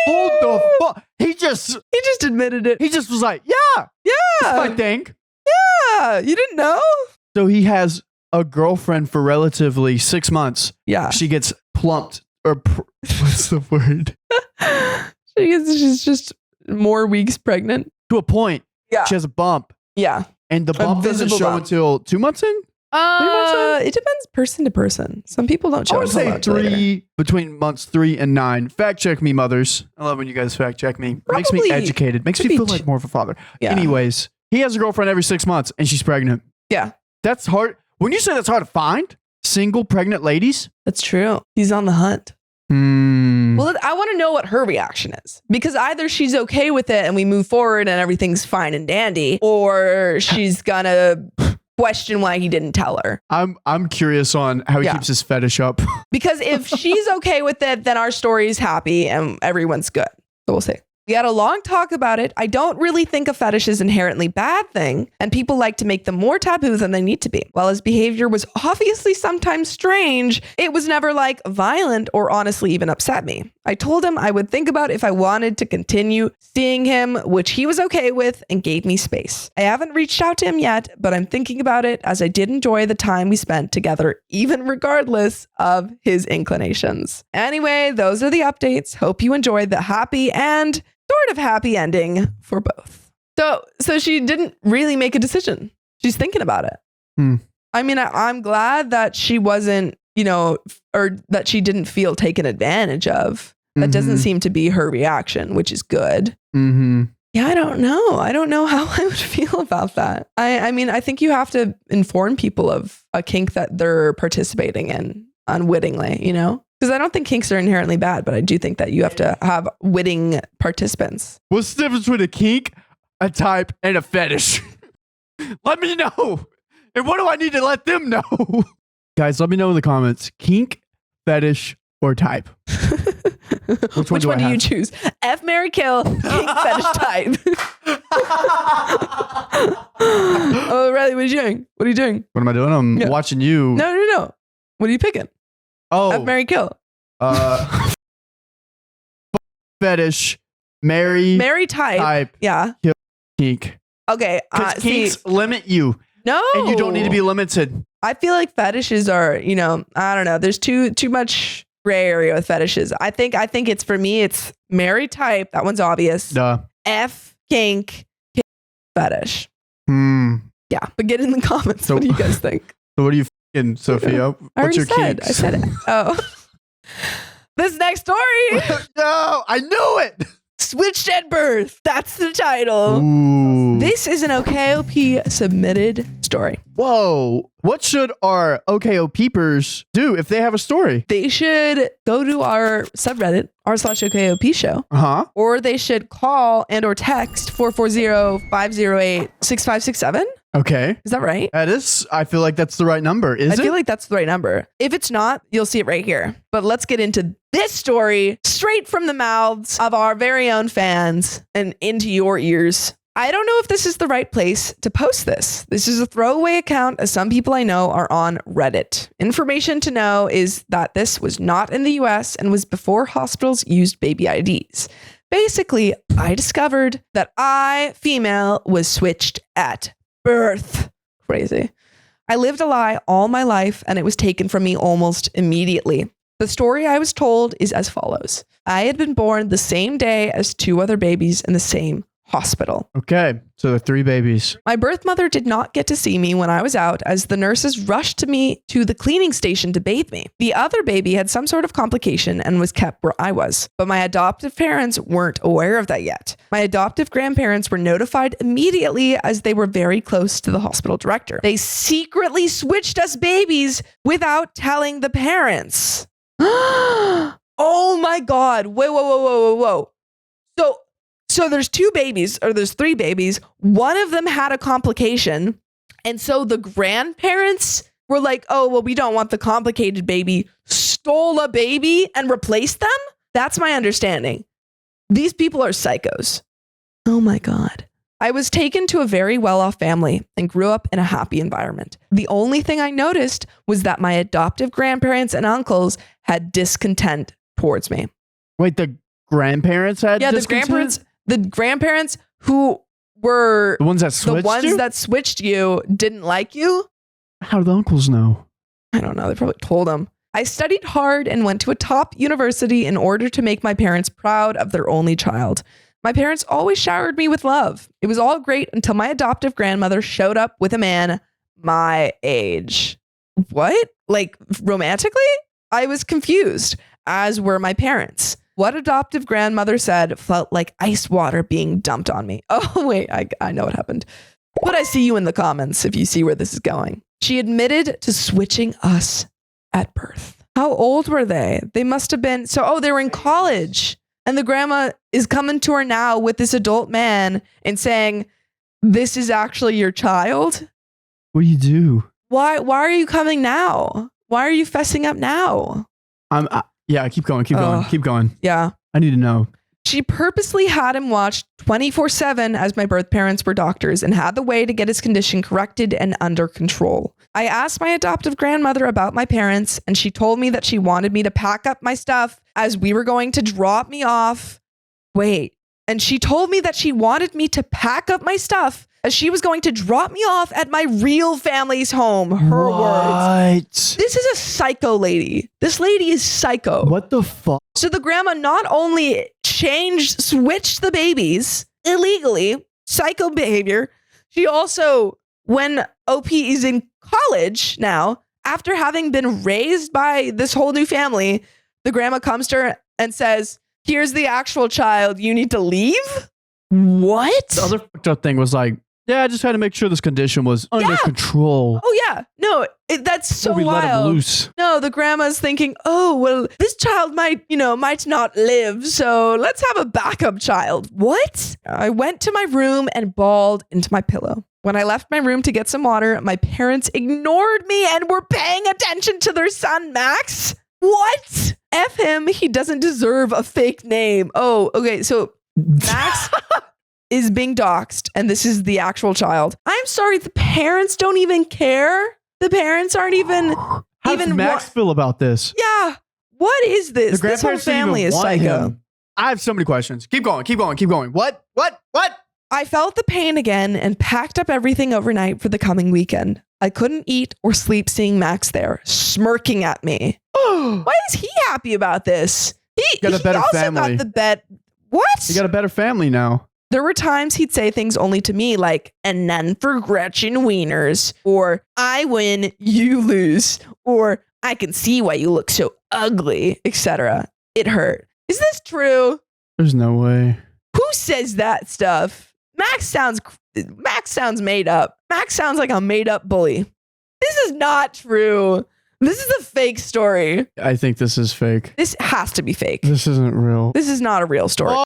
B: Hold the fuck. He just
A: admitted it.
B: He just was like, yeah, I think.
A: Yeah, you didn't know?
B: So he has a girlfriend for relatively 6 months.
A: Yeah.
B: She gets plumped or what's the word?
A: She's just more weeks pregnant.
B: To a point.
A: Yeah.
B: She has a bump.
A: Yeah.
B: And the bump doesn't
A: visible
B: show
A: bump.
B: until 2 months in? 3 months in?
A: It depends person to person. Some people don't show
B: I would
A: until
B: say
A: much later.
B: between months 3 and 9. Fact check me, mothers. I love when you guys fact check me. Makes me
A: Probably
B: educated. Makes
A: could
B: me
A: be
B: feel like more of a father.
A: Yeah.
B: Anyways, he has a girlfriend every 6 months and she's pregnant.
A: Yeah.
B: That's hard. When you say that's hard to find, single pregnant ladies.
A: That's true. He's on the hunt. Well, I want to know what her reaction is because either she's okay with it and we move forward and everything's fine and dandy, or she's gonna question why he didn't tell her.
B: I'm curious on how he keeps his fetish up.
A: Because if she's okay with it, then our story is happy and everyone's good. So we'll see. We had a long talk about it. I don't really think a fetish is inherently bad thing, and people like to make them more taboo than they need to be. While his behavior was obviously sometimes strange, it was never like violent or honestly even upset me. I told him I would think about if I wanted to continue seeing him, which he was okay with and gave me space. I haven't reached out to him yet, but I'm thinking about it as I did enjoy the time we spent together, even regardless of his inclinations. Anyway, those are the updates. Hope you enjoyed the happy and sort of happy ending for both. So she didn't really make a decision. She's thinking about it. I mean, I'm glad that she wasn't, or that she didn't feel taken advantage of. That doesn't seem to be her reaction, which is good. Yeah, I don't know. I don't know how I would feel about that. I mean, I think you have to inform people of a kink that they're participating in unwittingly, Because I don't think kinks are inherently bad, but I do think that you have to have witting participants.
B: What's the difference between a kink, a type, and a fetish? Let me know. And what do I need to let them know? Guys, let me know in the comments. Kink, fetish, or type. Which one do
A: you choose? F, marry, kill, kink, fetish, type. Oh, Riley, what are you doing? What
B: am I doing? I'm watching you.
A: No. What are you picking?
B: Oh.
A: F, marry, kill.
B: Fetish, marry,
A: type. Yeah.
B: Kill, kink.
A: Okay.
B: Because kinks limit you.
A: No.
B: And you don't need to be limited.
A: I feel like fetishes are, I don't know. There's too much gray area with fetishes. I think it's, for me, it's marry, type. That one's obvious.
B: Duh.
A: F, kink, fetish.
B: Yeah,
A: but get in the comments. What do you guys think?
B: So what do you thinking, Sophia? What's your kinks?
A: I said, oh. This next story.
B: No, I knew it.
A: switched at birth. That's the title.
B: Ooh.
A: This is an OKOP submitted story.
B: Whoa. What should our OKO peepers do if they have a story?
A: They should go to our subreddit, r/OKOP show, or they should call and or text 440-508-6567.
B: Okay.
A: Is that right?
B: That is, I feel like that's the right number. Is it?
A: I feel like that's the right number. If it's not, you'll see it right here. But let's get into this story straight from the mouths of our very own fans and into your ears. I don't know if this is the right place to post this. This is a throwaway account, as some people I know are on Reddit. Information to know is that this was not in the US and was before hospitals used baby IDs. Basically, I discovered that I, female, was switched at birth. Crazy. I lived a lie all my life and it was taken from me almost immediately. The story I was told is as follows. I had been born the same day as 2 other babies in the same hospital.
B: Okay, so the 3 babies.
A: My birth mother did not get to see me when I was out, as the nurses rushed me to the cleaning station to bathe me. The other baby had some sort of complication and was kept where I was, but my adoptive parents weren't aware of that yet. My adoptive grandparents were notified immediately, as they were very close to the hospital director. They secretly switched us babies without telling the parents. Oh my God. Whoa. So there's 2 babies, or there's 3 babies. One of them had a complication. And so the grandparents were like, oh, well, we don't want the complicated baby, stole a baby and replaced them? That's my understanding. These people are psychos. Oh my God. I was taken to a very well-off family and grew up in a happy environment. The only thing I noticed was that my adoptive grandparents and uncles had discontent towards me.
B: Wait, the grandparents had
A: discontent? The grandparents who were
B: the ones that
A: switched you didn't like you.
B: How do the uncles know?
A: I don't know. They probably told them. I studied hard and went to a top university in order to make my parents proud of their only child. My parents always showered me with love. It was all great until my adoptive grandmother showed up with a man my age. What? Like romantically? I was confused, as were my parents. What adoptive grandmother said felt like ice water being dumped on me. Oh, wait, I know what happened. But I see you in the comments if you see where this is going. She admitted to switching us at birth. How old were they? They must have been, they were in college. And the grandma is coming to her now with this adult man and saying, this is actually your child?
B: What do you do?
A: Why are you coming now? Why are you fessing up now?
B: Yeah, keep going.
A: Yeah.
B: I need to know.
A: She purposely had him watch 24/7 as my birth parents were doctors and had the way to get his condition corrected and under control. I asked my adoptive grandmother about my parents, and she told me that she wanted me to pack up my stuff as we were going to drop me off. And she told me that she wanted me to pack up my stuff as she was going to drop me off at my real family's home. Her words. This is a psycho lady. This lady is psycho.
B: What the fuck?
A: So the grandma not only switched the babies illegally, psycho behavior, she also, when OP is in college now, after having been raised by this whole new family, the grandma comes to her and says, here's the actual child, you need to leave? What?
B: The other fucked up thing was like, yeah, I just had to make sure this condition was under control.
A: Oh, yeah. No, that's so
B: wild. Let him loose.
A: No, the grandma's thinking, oh, well, this child might not live, so let's have a backup child. What? I went to my room and bawled into my pillow. When I left my room to get some water, my parents ignored me and were paying attention to their son, Max. What? F him. He doesn't deserve a fake name. Oh, okay. So Max is being doxxed, and this is the actual child. I'm sorry, the parents don't even care. The parents aren't even.
B: How does Max feel about this?
A: Yeah. What is this?
B: The
A: This whole family is psycho.
B: Him. I have so many questions. Keep going. What?
A: I felt the pain again and packed up everything overnight for the coming weekend. I couldn't eat or sleep seeing Max there, smirking at me. Why is he happy about this? He
B: got a better family.
A: Got the bet. What?
B: He got a better family now.
A: There were times he'd say things only to me like, and none for Gretchen Wieners, or I win, you lose, or I can see why you look so ugly, etc. It hurt. Is this true?
B: There's no way.
A: says that stuff? Max sounds made up. Max sounds like a made up bully. This is not true. This is a fake story.
B: I think this is fake.
A: This has to be fake.
B: This isn't real.
A: This is not a real story.
B: Oh.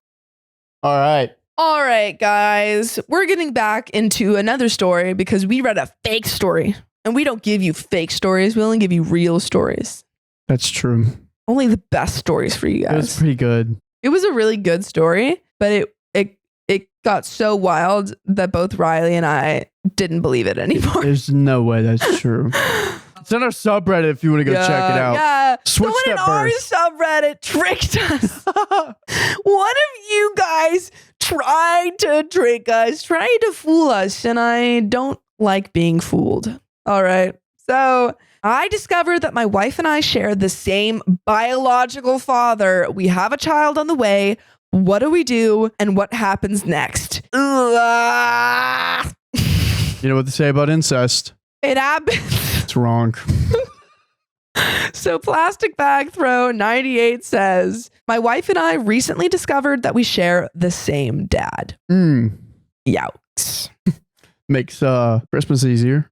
B: All right.
A: All right, guys. We're getting back into another story because we read a fake story. And we don't give you fake stories. We only give you real stories.
B: That's true.
A: Only the best stories for you guys.
B: It was pretty good.
A: It was a really good story, but it got so wild that both Riley and I didn't believe it anymore.
B: There's no way that's true. It's on our subreddit if you want to go check it out.
A: Yeah.
B: Switch
A: Someone in
B: that
A: our
B: verse.
A: subreddit tricked us. One of you guys tried to trick us, tried to fool us, and I don't like being fooled. All right. So I discovered that my wife and I share the same biological father. We have a child on the way. What do we do? And what happens next?
B: You know what they say about incest?
A: It happens.
B: It's wrong.
A: So Plastic Bag Throw 98 says, my wife and I recently discovered that we share the same dad. Yowks.
B: Makes Christmas easier.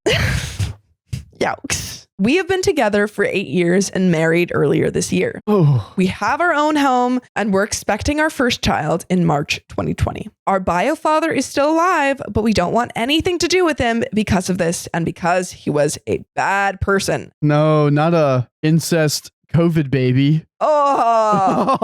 A: Yowks. We have been together for 8 years and married earlier this year.
B: Oh.
A: We have our own home and we're expecting our first child in March 2020. Our bio father is still alive, but we don't want anything to do with him because of this and because he was a bad person.
B: No, not a incest COVID baby.
A: I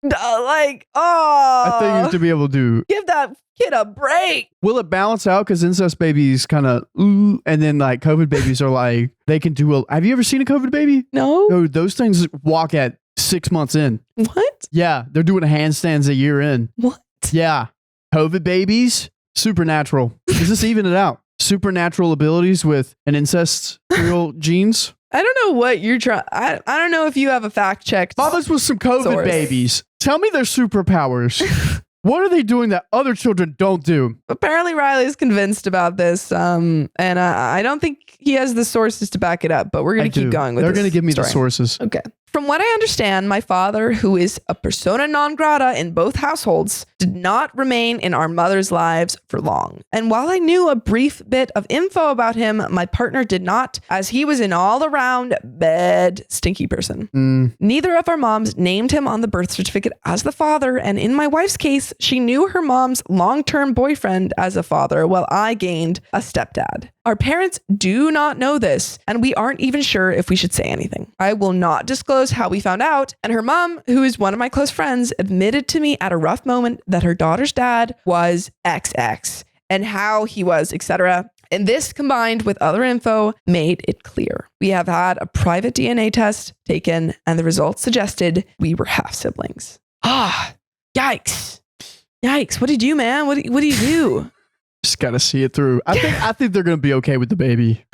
B: I think you have to be able to
A: give that kid a break.
B: Will it balance out? Because incest babies kind of and then like COVID babies are like they can do. Have you ever seen a COVID baby?
A: No.
B: No, those things walk at 6 months in.
A: What?
B: Yeah, they're doing handstands a year in.
A: What?
B: Yeah, COVID babies, supernatural. Does this even it out? Supernatural abilities with an ancestral genes.
A: I don't know what you're trying. I don't know if you have a fact check.
B: Fathers with some COVID
A: source.
B: babies. Tell me their superpowers. What are they doing that other children don't do?
A: Apparently Riley's convinced about this, and I don't think he has the sources to back it up, but we're going to keep going with
B: They're
A: this
B: going to give me
A: story.
B: the sources.
A: Okay. From what I understand, my father, who is a persona non grata in both households, did not remain in our mother's lives for long. And while I knew a brief bit of info about him, my partner did not, as he was an all-around bad, stinky person. Neither of our moms named him on the birth certificate as the father, and in my wife's case, she knew her mom's long-term boyfriend as a father, while I gained a stepdad. Our parents do not know this, and we aren't even sure if we should say anything. I will not disclose how we found out, and her mom, who is one of my close friends, admitted to me at a rough moment that her daughter's dad was XX and how he was, etc. And this, combined with other info, made it clear. We have had a private DNA test taken, and the results suggested we were half siblings. Yikes. Yikes. What did you do, man? What do you do?
B: Just gotta see it through. I think they're gonna be okay with the baby.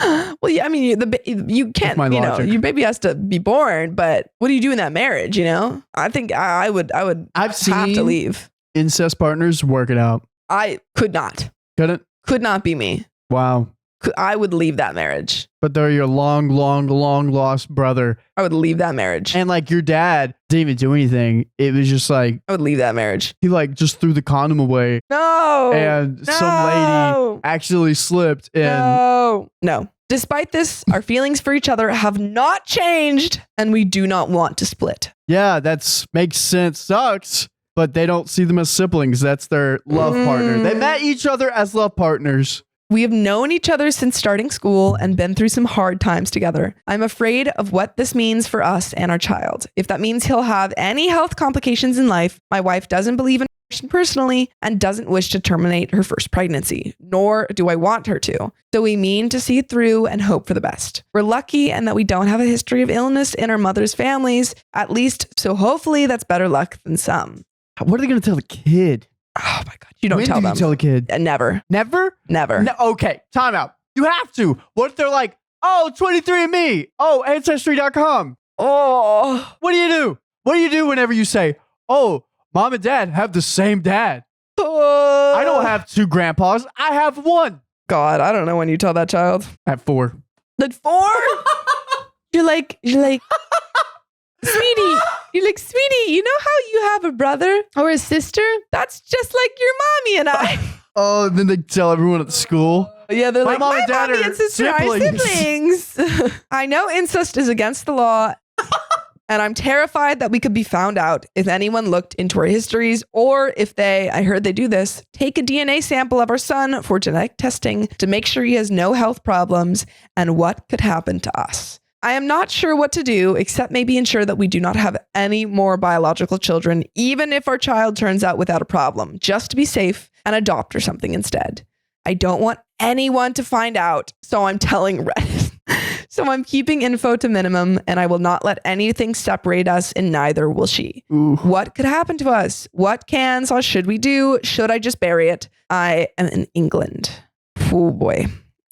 A: Well, yeah, I mean, you can't,
B: my logic.
A: your baby has to be born, but what do you do in that marriage? You know, I think I would
B: I've
A: have
B: seen
A: to leave.
B: Incest partners work it out.
A: I could not
B: Couldn't?
A: be me.
B: Wow.
A: I would leave that marriage.
B: But they're your long lost brother.
A: I would leave that marriage.
B: And like your dad didn't even do anything. It was just like
A: I would leave that marriage.
B: he like just threw the condom away.
A: No.
B: And some lady actually slipped and
A: No. Despite this, our feelings for each other have not changed, and we do not want to split.
B: yeah, that's makes sense. Sucks. But they don't see them as siblings. That's their love partner. They met each other as love partners.
A: We have known each other since starting school and been through some hard times together. I'm afraid of what this means for us and our child. If that means he'll have any health complications in life, my wife doesn't believe in abortion personally and doesn't wish to terminate her first pregnancy, nor do I want her to. So we mean to see it through and hope for the best. We're lucky in that we don't have a history of illness in our mother's families, at least, so hopefully that's better luck than some.
B: What are they going to tell the kid?
A: Oh my God, you don't
B: When
A: tell
B: do
A: them.
B: you tell the kid?
A: Never.
B: Never?
A: Never.
B: No, okay, time out. You have to. What if they're like, oh, 23andMe. Oh, Ancestry.com.
A: Oh.
B: What do you do? What do you do whenever you say, oh, mom and dad have the same dad? I don't have two grandpas. I have one.
A: God, I don't know when you tell that child.
B: At 4.
A: Like 4? You're like, sweetie, You're like, sweetie, you know how you have a brother or a sister? That's just like your mommy and I.
B: Oh, and then they tell everyone at school.
A: Yeah, they're like,
B: mom
A: my
B: and dad
A: mommy
B: are
A: and sister are siblings. I know incest is against the law. And I'm terrified that we could be found out if anyone looked into our histories or if they, I heard they do this, take a DNA sample of our son for genetic testing to make sure he has no health problems and what could happen to us. I am not sure what to do except maybe ensure that we do not have any more biological children, even if our child turns out without a problem, just to be safe and adopt or something instead. I don't want anyone to find out, so I'm telling Reddit. So I'm keeping info to minimum and I will not let anything separate us and neither will she.
B: Ooh.
A: What could happen to us? What should we do? Should I just bury it? I am in England. Oh boy.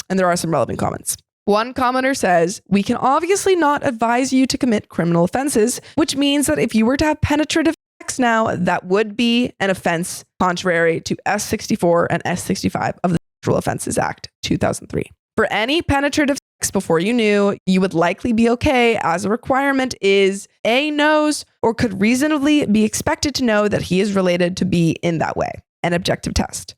A: And there are some relevant comments. One commenter says, we can obviously not advise you to commit criminal offenses, which means that if you were to have penetrative sex now, that would be an offense contrary to S64 and S65 of the Sexual Offenses Act 2003. For any penetrative sex before you knew, you would likely be okay, as a requirement is A, knows or could reasonably be expected to know that he is related to B in that way. An objective test.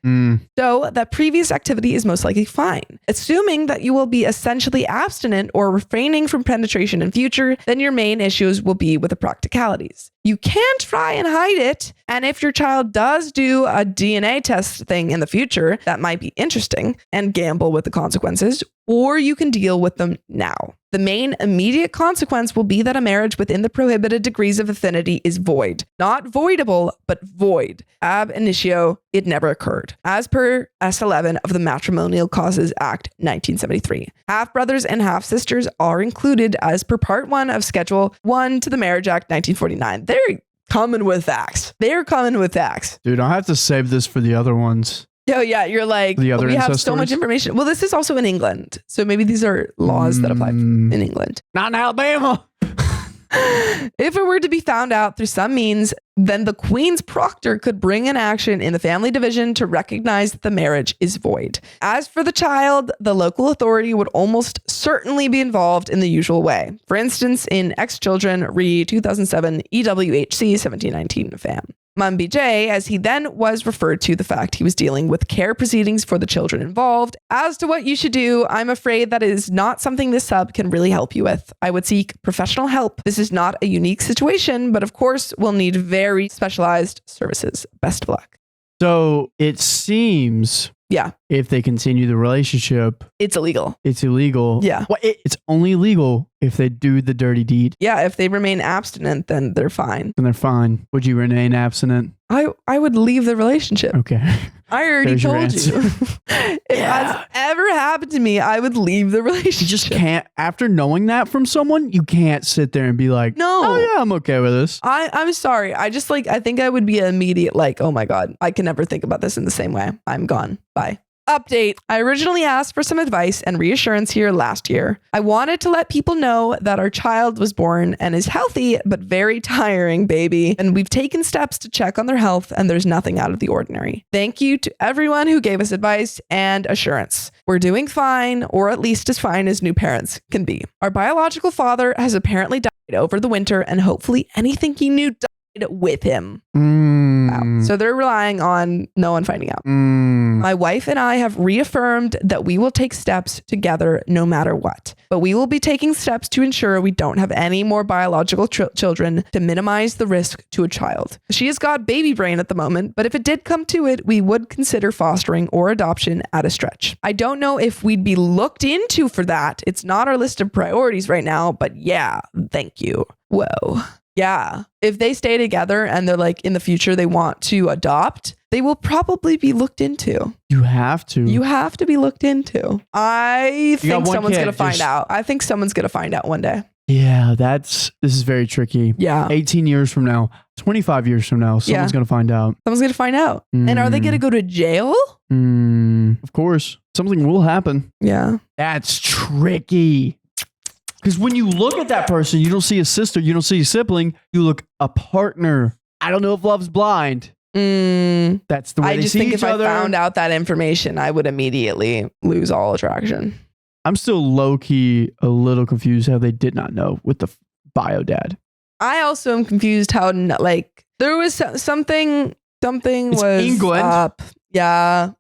A: So that previous activity is most likely fine. Assuming that you will be essentially abstinent or refraining from penetration in future, then your main issues will be with the practicalities. You can try and hide it. And if your child does do a DNA test thing in the future, that might be interesting and gamble with the consequences, or you can deal with them now. The main immediate consequence will be that a marriage within the prohibited degrees of affinity is void. Not voidable, but void. Ab initio, it never occurred. As per S11 of the Matrimonial Causes Act 1973. Half-brothers and half-sisters are included as per Part 1 of Schedule 1 to the Marriage Act 1949. They're coming with facts. They're coming with facts.
B: Dude, I'll have to save this for the other ones.
A: Oh yeah, you're like,
B: The other
A: we have
B: incest
A: so much
B: stories?
A: information. Well, this is also in England. So maybe these are laws that apply in England.
B: Not in Alabama.
A: If it were to be found out through some means, then the Queen's proctor could bring an action in the family division to recognize that the marriage is void. As for the child, the local authority would almost certainly be involved in the usual way. For instance, in Ex Children, re 2007 EWHC 1719 FAM. Mumby J, as he then was referred to the fact he was dealing with care proceedings for the children involved. As to what you should do, I'm afraid that is not something this sub can really help you with. I would seek professional help. This is not a unique situation, but of course we'll need very specialized services. Best of luck.
B: So it seems
A: Yeah,
B: if they continue the relationship,
A: it's illegal.
B: it's illegal.
A: Yeah.
B: Well, it's only legal if they do the dirty deed.
A: Yeah, if they remain abstinent, then they're fine.
B: Then they're fine. Would you remain abstinent?
A: I would leave the relationship.
B: Okay.
A: I already
B: There's your
A: told you. If that's ever happened to me, I would leave the relationship.
B: You just can't, after knowing that from someone, you can't sit there and be like,
A: No.
B: oh yeah, I'm okay with this.
A: I'm sorry. I just I think I would be an immediate oh my God, I can never think about this in the same way. I'm gone. Bye. Update. I originally asked for some advice and reassurance here last year. I wanted to let people know that our child was born and is healthy, but very tiring baby. And we've taken steps to check on their health and there's nothing out of the ordinary. Thank you to everyone who gave us advice and assurance. We're doing fine, or at least as fine as new parents can be. Our biological father has apparently died over the winter and hopefully anything he knew died with him. Wow. So they're relying on no one finding out. My wife and I have reaffirmed that we will take steps together no matter what. But we will be taking steps to ensure we don't have any more biological children to minimize the risk to a child. She has got baby brain at the moment, but if it did come to it, we would consider fostering or adoption at a stretch. I don't know if we'd be looked into for that. It's not our list of priorities right now, but yeah, thank you. Whoa. Yeah. If they stay together and they're in the future, they want to adopt, they will probably be looked into.
B: You have to.
A: You have to be looked into. I think
B: one
A: someone's
B: kid,
A: going to find
B: just-
A: out. I think someone's going to find out one day.
B: Yeah, this is very tricky.
A: Yeah.
B: 18 years from now, 25 years from now, someone's going to find out.
A: Someone's going to find out. And are they going to go to jail?
B: Of course. Something will happen.
A: Yeah.
B: That's tricky. Because when you look at that person, you don't see a sister, you don't see a sibling, you look a partner. I don't know if love's blind. That's the way
A: I
B: they
A: just
B: see
A: think
B: each
A: if
B: other.
A: I found out that information, I would immediately lose all attraction.
B: I'm still low-key a little confused how they did not know with the bio dad.
A: I also am confused how like there was something
B: It's
A: was
B: England.
A: up. Yeah.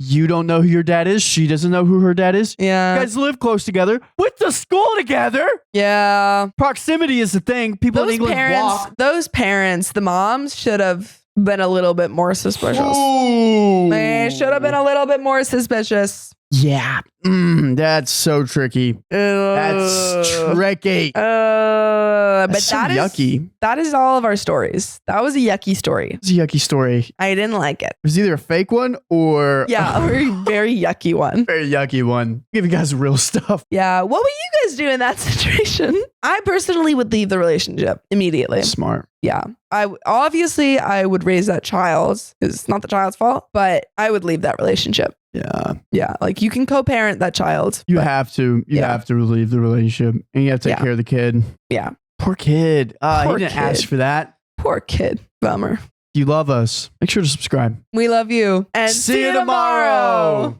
B: You don't know who your dad is. She doesn't know who her dad is.
A: Yeah.
B: You guys live close together. Went to school together.
A: Yeah.
B: Proximity is the thing. People in England walk.
A: Those parents, the moms should have been a little bit more suspicious.
B: Ooh.
A: They should have been a little bit more suspicious.
B: Yeah. That's so tricky. That's tricky.
A: But
B: That's so yucky.
A: That is all of our stories. That was a yucky story.
B: It's a yucky story.
A: I didn't like it.
B: It was either a fake one or
A: Yeah, a very, very yucky one.
B: very yucky one. Give you guys real stuff.
A: Yeah. What would you guys do in that situation? I personally would leave the relationship immediately.
B: Smart.
A: Yeah. I would raise that child. It's not the child's fault, but I would leave that relationship.
B: Yeah.
A: Yeah. Like you can co-parent that child.
B: You have to. You have to leave the relationship and you have to take care of the kid.
A: Yeah.
B: Poor kid. He
A: Poor
B: didn't
A: kid.
B: ask for that.
A: Poor kid. Bummer.
B: If you love us, make sure to subscribe.
A: We love you. And
B: See you tomorrow.